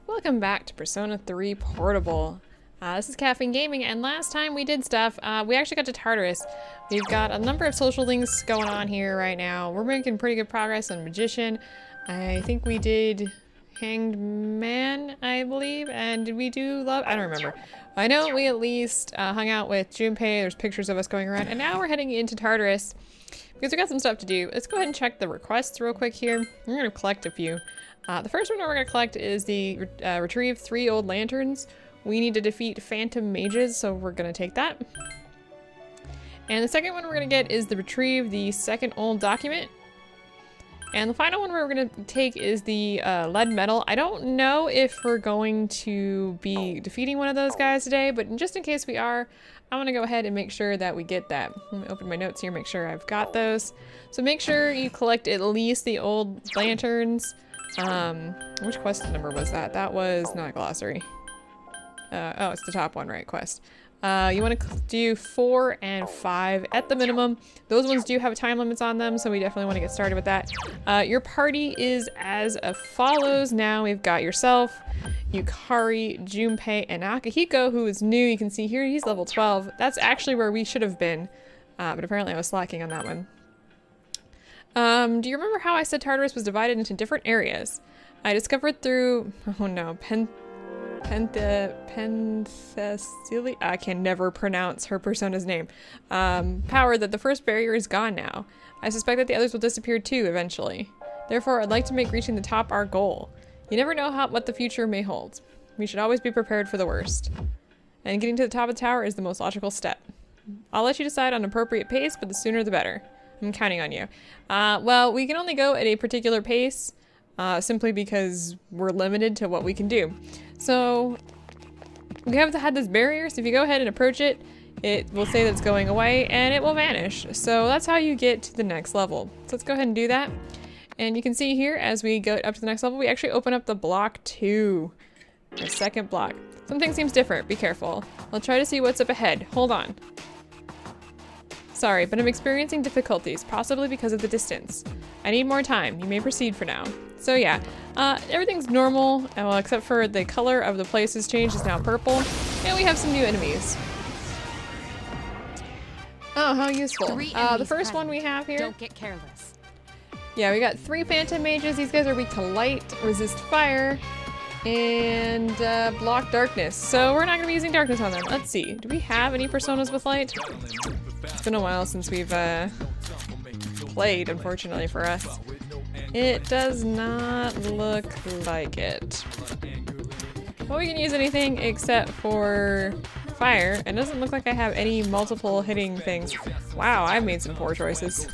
Welcome back to Persona 3 Portable. This is KaffeineGaming, and last time we did stuff, we actually got to Tartarus. We've got a number of social links going on here right now. We're making pretty good progress on Magician. I think we did Hanged Man, I believe, and did we do Love? I don't remember. I know we at least hung out with Junpei. There's pictures of us going around, and now we're heading into Tartarus because we got some stuff to do. Let's go ahead and check the requests real quick here. We're going to collect a few. The first one we're going to collect is the retrieve 3 old lanterns. We need to defeat phantom mages, so we're going to take that. And the second one we're going to get is the retrieve the 2nd old document. And the final one we're going to take is the lead medal. I don't know if we're going to be defeating one of those guys today, but just in case we are, I want to go ahead and make sure that we get that. Let me open my notes here, make sure I've got those. So make sure you collect at least the old lanterns. Which quest number was that? That was not glossary. Oh, it's the top one, right? Quest. You want to do 4 and 5 at the minimum. Those ones do have time limits on them, so we definitely want to get started with that. Your party is as follows now. We've got yourself, Yukari, Junpei, and Akihiko, who is new. You can see here he's level 12. That's actually where we should have been, but apparently I was slacking on that one. Do you remember how I said Tartarus was divided into different areas? I discovered through, oh no, Penthesili, I can never pronounce her persona's name, power that the first barrier is gone now. I suspect that the others will disappear too eventually. Therefore, I'd like to make reaching the top our goal. You never know what the future may hold. We should always be prepared for the worst. And getting to the top of the tower is the most logical step. I'll let you decide on an appropriate pace, but the sooner the better. I'm counting on you. Well, we can only go at a particular pace, simply because we're limited to what we can do. So, we have had this barrier, so if you go ahead and approach it, it will say that it's going away, and it will vanish. So that's how you get to the next level. So let's go ahead and do that. And you can see here, as we go up to the next level, we actually open up the block 2. The second block. Something seems different, be careful. I'll try to see what's up ahead. Hold on. Sorry, but I'm experiencing difficulties, possibly because of the distance. I need more time. You may proceed for now. So yeah, everything's normal, well, except for the color of the place has changed. It's now purple, and we have some new enemies. Oh, how useful. The first one we have here. Don't get careless. Yeah, we got 3 phantom mages. These guys are weak to light, resist fire, and block darkness. So we're not going to be using darkness on them. Let's see. Do we have any personas with light? It's been a while since we've played, unfortunately for us. It does not look like it. Well, we can use anything except for fire. It doesn't look like I have any multiple hitting things. Wow, I've made some poor choices.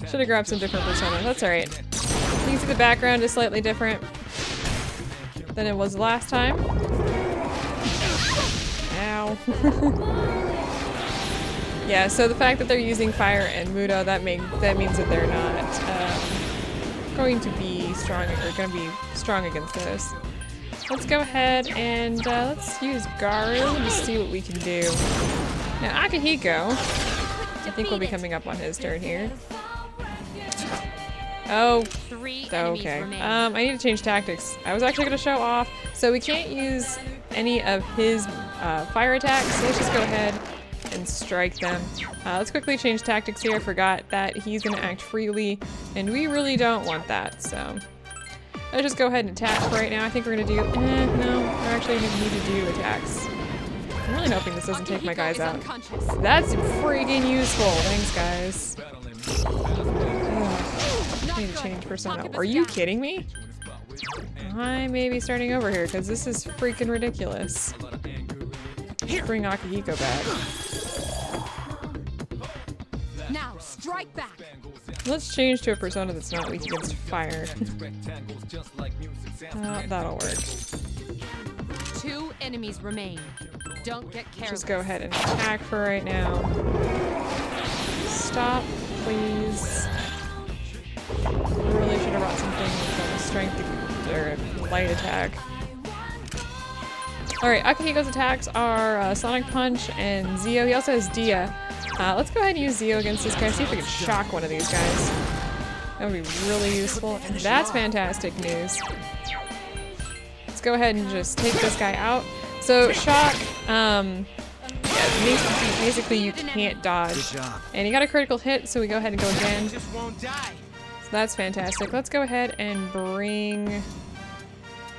Should have grabbed some different personas. That's alright. You can see the background is slightly different than it was last time. Ow. Yeah, so the fact that they're using fire and Mudo, that means that they're not going to be strong, or going to be strong against those. Let's go ahead and let's use Garu to see what we can do. Now Akihiko, I think we'll be coming up on his turn here. Oh, okay. I need to change tactics. I was actually going to show off, so we can't use any of his fire attacks, so let's just go ahead and strike them. Let's quickly change tactics here. I forgot that he's going to act freely, and we really don't want that, so let's just go ahead and attack for right now. I think we're going to do... no, we're actually going to need to do attacks. I'm really hoping this doesn't take my guys out. That's freaking useful. Thanks, guys. I need to change persona. Are you kidding me? I may be starting over here, because this is freaking ridiculous. Let's bring Akihiko back. Now, strike back. Let's change to a persona that's not weak against fire. That'll work. 2 enemies remain. Don't get careless. Just go ahead and attack for right now. Stop, please. Really should have brought something with a strength or a light attack. Alright, Akihiko's attacks are Sonic Punch and Zio. He also has Dia. Let's go ahead and use Zio against this guy. See if we can shock one of these guys. That would be really useful. That's fantastic news. go ahead and just take this guy out. So shock, yeah, basically you can't dodge. And he got a critical hit, so we go ahead and go again. So that's fantastic. Let's go ahead and bring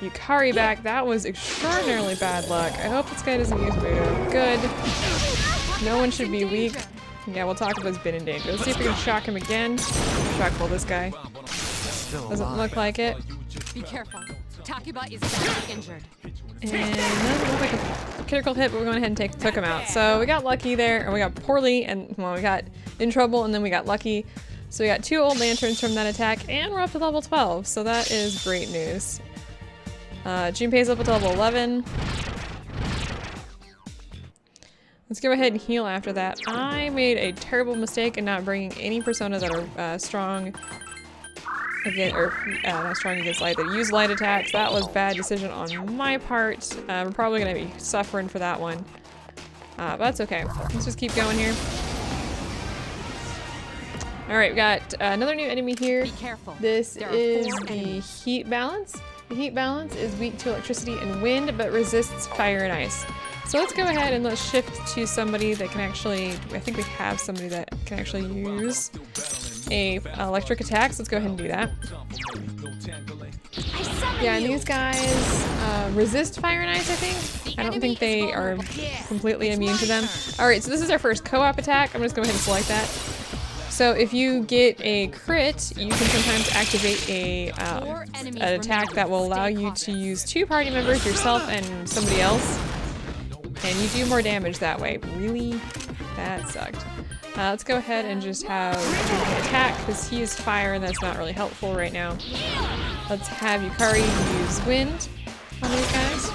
Yukari back. That was extraordinarily bad luck. I hope this guy doesn't use Voodoo. Good. No one should be weak. Yeah, we'll talk about his been in danger. Let's see if we can shock him again. Shock pull this guy. Doesn't look like it. Be careful. Takuba is badly injured. And doesn't look like a critical hit, but we went ahead and took him out. So we got lucky there, and we got poorly, and well, we got in trouble, and then we got lucky. So we got 2 old lanterns from that attack, and we're up to level 12. So that is great news. Junpei's up to level 11. Let's go ahead and heal after that. I made a terrible mistake in not bringing any personas that are strong again, or not strong against light, that use light attacks. That was a bad decision on my part. We're probably gonna be suffering for that one. But that's okay. Let's just keep going here. Alright, we got another new enemy here. Be careful. This is the heat balance. The heat balance is weak to electricity and wind, but resists fire and ice. So let's go ahead and let's shift to somebody that can actually, I think we have somebody that can actually use a electric attack, so let's go ahead and do that. Yeah, and these guys resist fire and ice, I think. I don't think they are completely immune to them. Alright, so this is our first co-op attack. I'm just going to go ahead and select that. So if you get a crit, you can sometimes activate an attack that will allow you to use 2 party members, yourself and somebody else. And you do more damage that way. Really? That sucked. Let's go ahead and just have Junpei attack, because he is fire and that's not really helpful right now. Let's have Yukari use wind on these guys.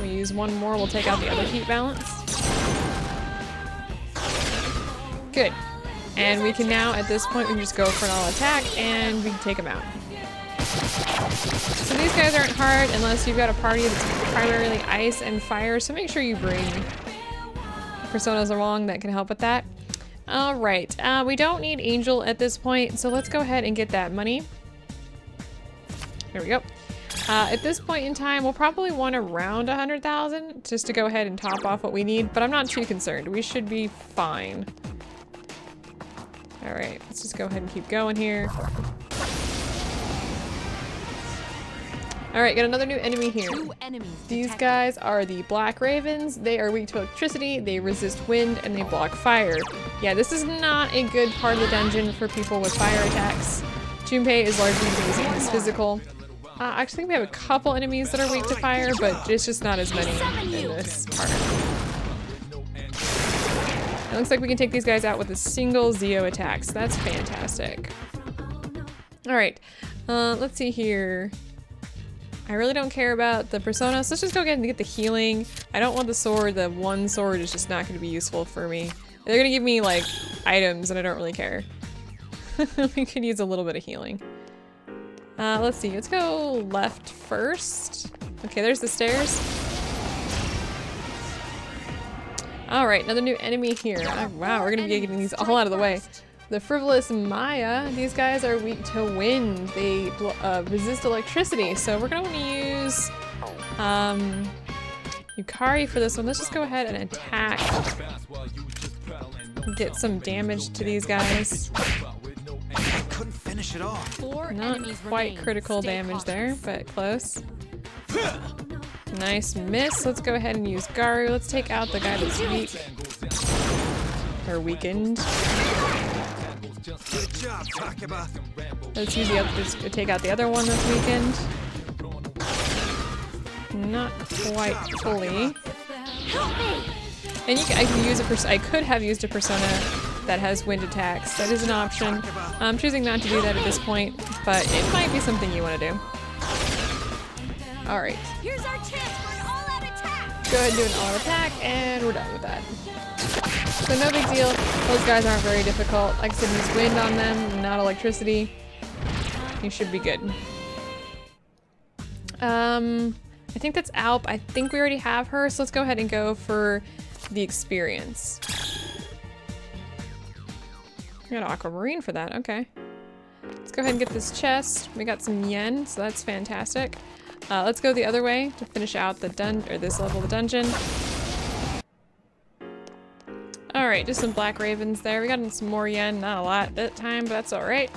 We use 1 more, we'll take out the other heat balance. Good. And we can now, at this point, we can just go for an all attack and we can take him out. So these guys aren't hard unless you've got a party that's primarily ice and fire, so make sure you bring personas along that can help with that. Alright, we don't need Angel at this point, so let's go ahead and get that money. There we go. At this point in time, we'll probably want around 100,000 just to go ahead and top off what we need, but I'm not too concerned. We should be fine. Alright, let's just go ahead and keep going here. Alright, got another new enemy here. These guys are the Black Ravens. They are weak to electricity, they resist wind, and they block fire. Yeah, this is not a good part of the dungeon for people with fire attacks. Junpei is largely using his physical. I actually think we have a couple enemies that are weak to fire, but it's just not as many in this part. It looks like we can take these guys out with a single Zeo attack, so that's fantastic. Alright, let's see here. I really don't care about the persona, so let's just go ahead and get the healing. I don't want the sword. The 1 sword is just not going to be useful for me. They're going to give me, like, items, and I don't really care. We could use a little bit of healing. Let's see. Let's go left first. Okay, there's the stairs. Alright, another new enemy here. Oh, wow, we're going to be getting these all out of the way. The Frivolous Maya, these guys are weak to wind. They resist electricity, so we're going to want to use Yukari for this one. Let's just go ahead and attack. Get some damage to these guys. Couldn't finish it off. Not quite critical damage there, but close. Nice miss. Let's go ahead and use Garu. Let's take out the guy that's weak. Or weakened. Good job, Takuba. Let's use the other, just take out the other one that's weakened. Not quite fully. And I can use I could have used a persona that has wind attacks. That is an option. I'm choosing not to do that at this point, but it might be something you want to do. All right. Here's our chance for an all-out attack. Go ahead and do an all-out attack, and we're done with that. So no big deal. Those guys aren't very difficult. Like I said, use wind on them, not electricity. You should be good. I think that's Alp. I think we already have her, so let's go ahead and go for the experience. We got Aquamarine for that, okay. Let's go ahead and get this chest. We got some yen, so that's fantastic. Let's go the other way to finish out the this level of the dungeon. Alright, just some black ravens there. We got some more yen, not a lot that time, but that's alright.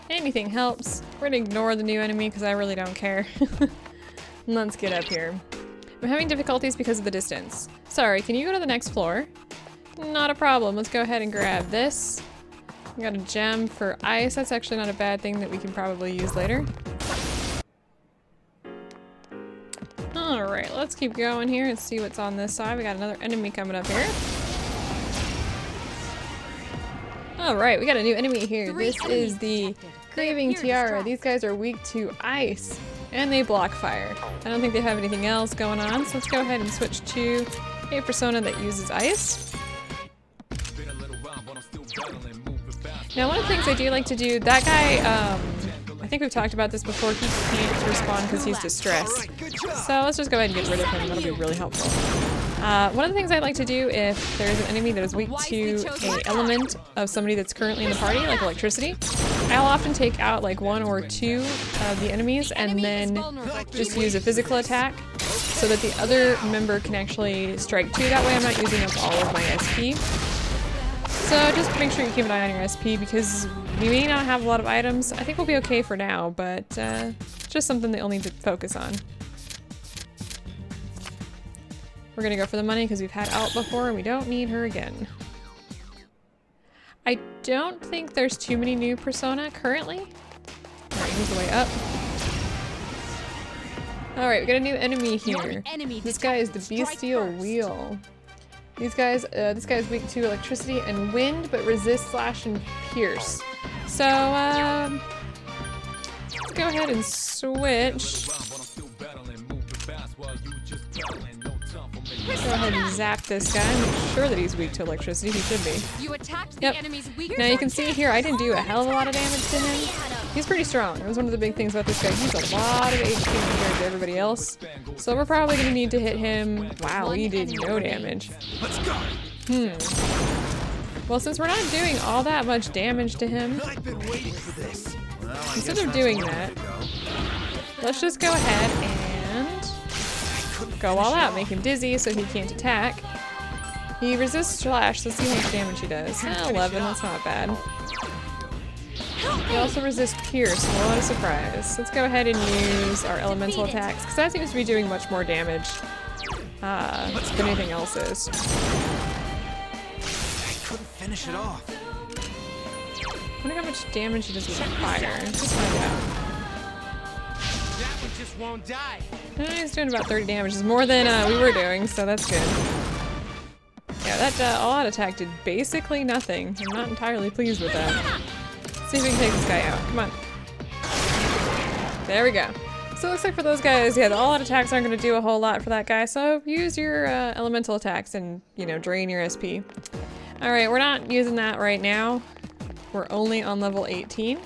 Anything helps. We're gonna ignore the new enemy because I really don't care. Let's get up here. I'm having difficulties because of the distance. Sorry, can you go to the next floor? Not a problem. Let's go ahead and grab this. We got a gem for ice. That's actually not a bad thing that we can probably use later. Alright, let's keep going here and see what's on this side. We got another enemy coming up here. Alright, we got a new enemy here. This is the Grieving Tiara. These guys are weak to ice. And they block fire. I don't think they have anything else going on, so let's go ahead and switch to a persona that uses ice. Now, one of the things I do like to do, that guy, I think we've talked about this before, he can't respond because he's distressed. So let's just go ahead and get rid of him, that'll be really helpful. One of the things I like to do if there's an enemy that is weak to an element of somebody that's currently in the party, like electricity, I'll often take out like 1 or 2 of the enemies and then just use a physical attack so that the other member can actually strike too. That way I'm not using up all of my SP. So just make sure you keep an eye on your SP because we may not have a lot of items. I think we'll be okay for now, but just something that you'll need to focus on. We're gonna go for the money because we've had Alt before and we don't need her again. I don't think there's too many new persona currently. Alright, here's the way up. Alright, we got a new enemy here. This guy is the Bestial Wheel. This guy's weak to electricity and wind, but resists slash and pierce. So, let's go ahead and switch. Go ahead and zap this guy. Make sure that he's weak to electricity. He should be. Yep. Now you can see here, I didn't do a hell of a lot of damage to him. He's pretty strong. That was one of the big things about this guy. He's a lot of HP compared to everybody else. So we're probably going to need to hit him. Wow, he did no damage. Well, since we're not doing all that much damage to him, instead of doing that, let's just go ahead and go all out, make him dizzy so he can't attack. He resists slash, let's see how much damage he does. 11, that's not bad. He also resists pierce, what a surprise. Let's go ahead and use our elemental attacks, because that seems to be doing much more damage than anything else is. I couldn't finish it off. I wonder how much damage he does with fire. Let's just find out. That one just won't die. He's doing about 30 damage. It's more than we were doing, so that's good. Yeah, that all-out attack did basically nothing. I'm not entirely pleased with that. Let's see if we can take this guy out. Come on. There we go. So it looks like for those guys, yeah, the all-out attacks aren't going to do a whole lot for that guy, so use your elemental attacks and, you know, drain your SP. Alright, we're not using that right now. We're only on level 18.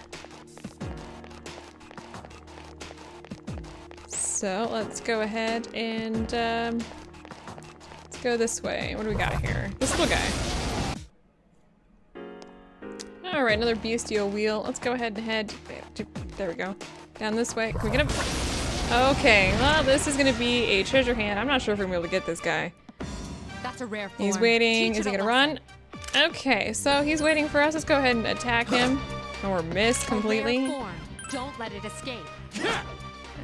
So let's go ahead and let's go this way. What do we got here? This little guy. Alright, another bestial wheel. Let's go ahead and head, there we go, down this way. Can we get him? Okay, well this is gonna be a treasure hand. I'm not sure if we're gonna be able to get this guy. That's a rare form. He's waiting. Is he gonna run? Okay, so he's waiting for us. Let's go ahead and attack him. Or miss completely. Don't let it escape.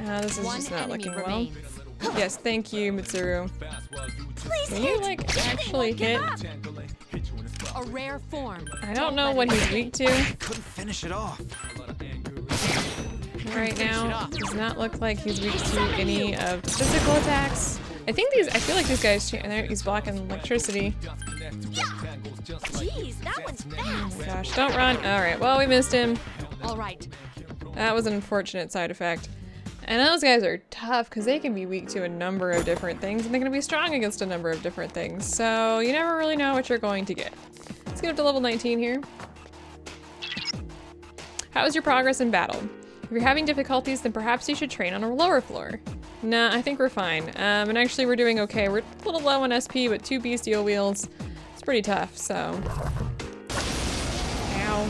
This is just not looking well. Yes, thank you, Mitsuru. Can you, like, actually hit? A rare form. I don't know what he's weak to. Couldn't finish it off. Right now, does not look like he's weak to any of the physical attacks. I feel like these guys, he's blocking electricity. Jeez, that one's fast. Oh my gosh, don't run. Alright, well, we missed him. All right. That was an unfortunate side effect. And those guys are tough because they can be weak to a number of different things and they're going to be strong against a number of different things. So you never really know what you're going to get. Let's get up to level 19 here. How is your progress in battle? If you're having difficulties, then perhaps you should train on a lower floor. Nah, I think we're fine. And actually we're doing okay. We're a little low on SP, but 2 bestial wheels. It's pretty tough, so. Ow.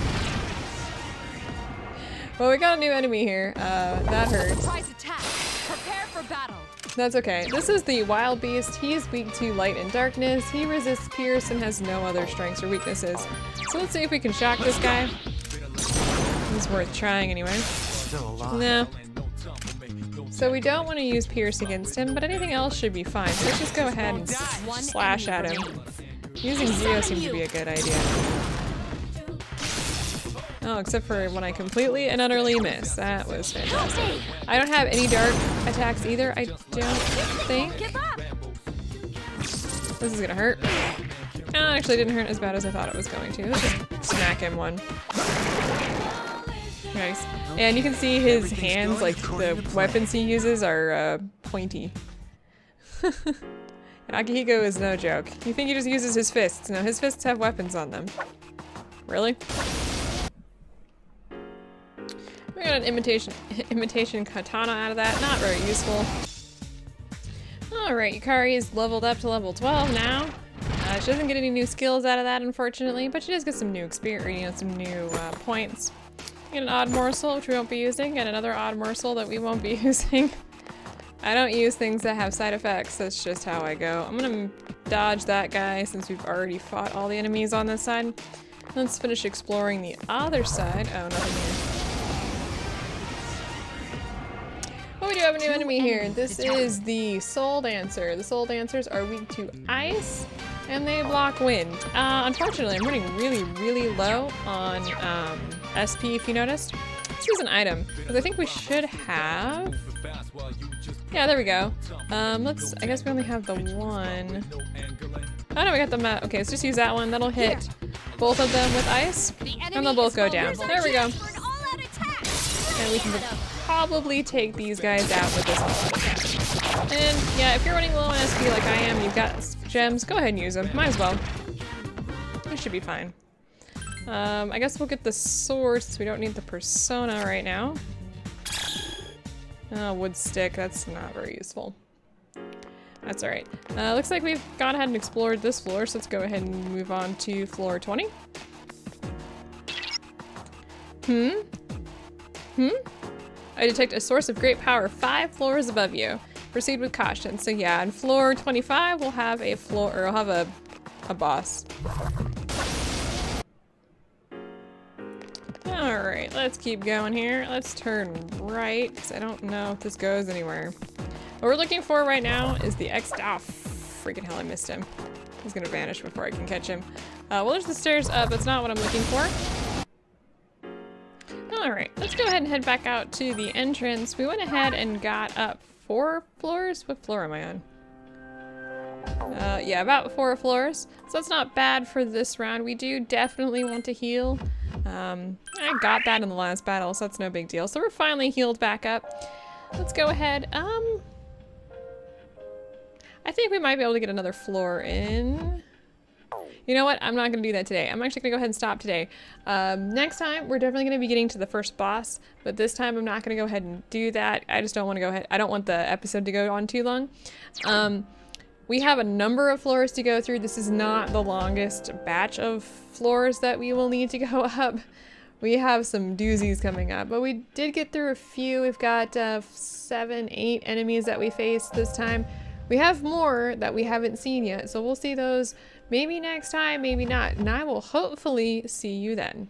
Well, we got a new enemy here. That hurts. Surprise attack. Prepare for battle. That's okay. This is the wild beast. He is weak to light and darkness. He resists pierce and has no other strengths or weaknesses. So let's see if we can shock this guy. He's worth trying anyway. Still alive. No. So we don't want to use pierce against him, but anything else should be fine. So let's just go ahead and slash at him. Using Zeo seems to be a good idea. Oh, except for when I completely and utterly miss. That was fantastic. I don't have any dark attacks either, I don't think. Give up. This is gonna hurt. No, it actually didn't hurt as bad as I thought it was going to. Let's just smack him one. Nice. And you can see his hands, like the weapons he uses are pointy. And Akihiko is no joke. You think he just uses his fists. No, his fists have weapons on them. Really? We got an imitation katana out of that. Not very useful. Alright, Yukari is leveled up to level 12 now. She doesn't get any new skills out of that, unfortunately, but she does get some new experience, you know, some new points. Get an odd morsel, which we won't be using, and another odd morsel that we won't be using. I don't use things that have side effects, that's just how I go. I'm gonna dodge that guy since we've already fought all the enemies on this side. Let's finish exploring the other side. Oh, nothing here. Oh, we do have a new enemy here. This is the Soul Dancer. The Soul Dancers are weak to ice, and they block wind. Unfortunately, I'm running really, really low on SP, if you noticed. Let's use an item, because I think we should have... Yeah, there we go. I guess we only have the one. Oh no, we got the okay, let's just use that one. That'll hit both of them with ice, and they'll both go down. There we go. And we can probably take these guys out with this all-out attack. And yeah, if you're running low on SP like I am, you've got gems, go ahead and use them. Might as well. We should be fine. I guess we'll get the sword since we don't need the persona right now. Oh, wood stick, that's not very useful. That's alright. Looks like we've gone ahead and explored this floor, so let's go ahead and move on to floor 20. I detect a source of great power 5 floors above you. Proceed with caution. So yeah, on floor 25 we'll have a floor, or I'll have a boss. Alright, let's keep going here. Let's turn right, because I don't know if this goes anywhere. What we're looking for right now is the freaking hell, I missed him. He's gonna vanish before I can catch him. Well, there's the stairs up. That's not what I'm looking for. Alright, let's go ahead and head back out to the entrance. We went ahead and got up 4 floors. What floor am I on? Yeah, about 4 floors. So that's not bad for this round. We do definitely want to heal. I got that in the last battle, so that's no big deal. So we're finally healed back up. Let's go ahead. I think we might be able to get another floor in. You know what? I'm not going to do that today. I'm actually going to go ahead and stop today. Next time, we're definitely going to be getting to the first boss, but this time I'm not going to go ahead and do that. I just don't want to go ahead. I don't want the episode to go on too long. We have a number of floors to go through. This is not the longest batch of floors that we will need to go up. We have some doozies coming up, but we did get through a few. We've got 7, 8 enemies that we faced this time. We have more that we haven't seen yet, so we'll see those maybe next time, maybe not. And I will hopefully see you then.